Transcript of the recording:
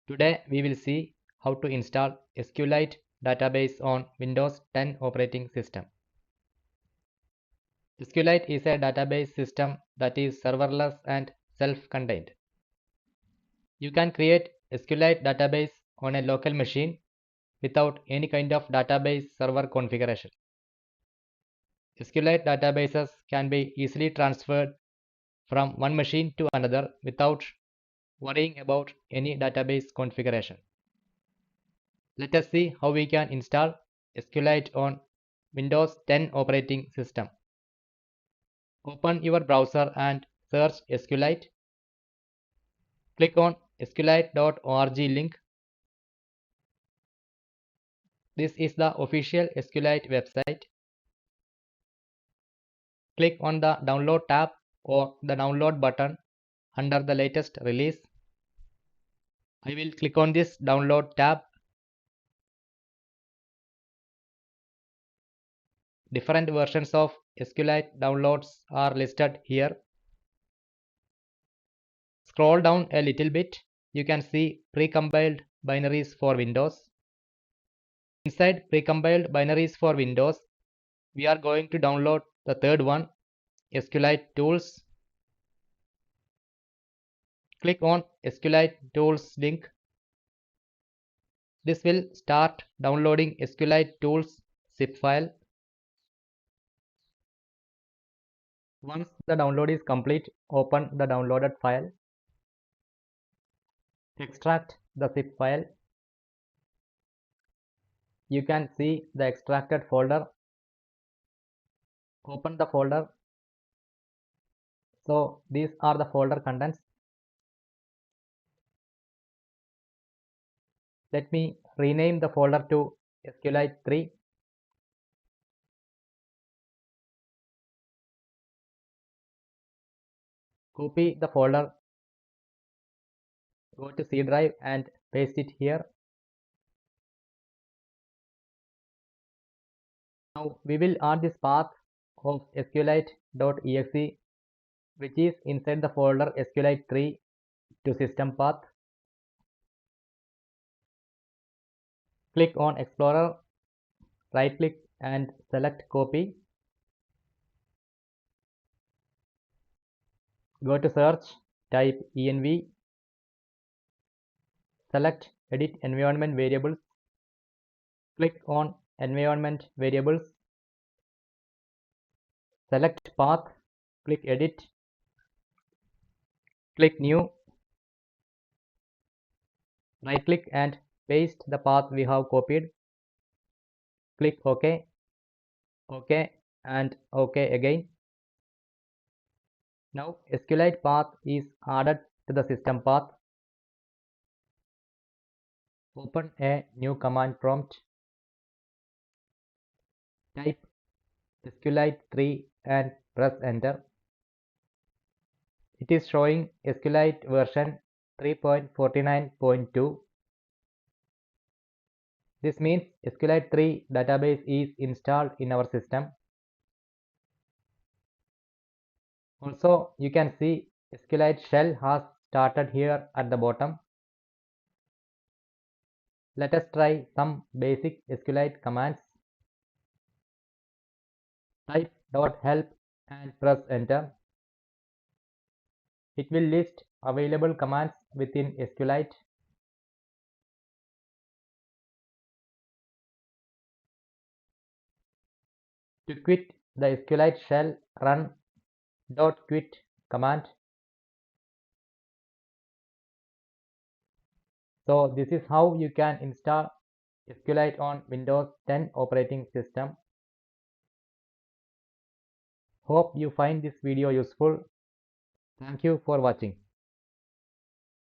Today we will see how to install SQLite database on Windows 10 operating system. SQLite is a database system that is serverless and self-contained. You can create SQLite database on a local machine without any kind of database server configuration. SQLite databases can be easily transferred from one machine to another without worrying about any database configuration. Let us see how we can install SQLite on Windows 10 operating system. Open your browser and search SQLite. Click on SQLite.org link. This is the official SQLite website. Click on the download tab or the download button under the latest release. I will click on this download tab. Different versions of SQLite downloads are listed here. Scroll down a little bit. You can see precompiled binaries for Windows. Inside precompiled binaries for Windows, we are going to download the third one, SQLite Tools. Click on SQLite Tools link. This will start downloading SQLite Tools zip file. Once the download is complete, open the downloaded file. Extract the zip file. You can see the extracted folder. Open the folder. So these are the folder contents. Let me rename the folder to SQLite 3. Copy the folder, go to C drive and paste it here. Now we will add this path of SQLite.exe, which is inside the folder SQLite 3 to system path. Click on Explorer, right click and select copy. Go to search, type env, select edit environment variables. Click on environment variables. Select path, click edit, click new, right click and paste the path we have copied. Click OK, OK and OK again. Now SQLite path is added to the system path. Open a new command prompt. Type SQLite 3 and press enter. It is showing SQLite version 3.49.2. This means SQLite 3 database is installed in our system. Also, you can see SQLite shell has started here at the bottom. Let us try some basic SQLite commands. Type .help and press enter. It will list available commands within SQLite. To quit the SQLite shell, run .quit command. So this is how you can install SQLite on Windows 10 operating system. Hope you find this video useful. Thank you for watching.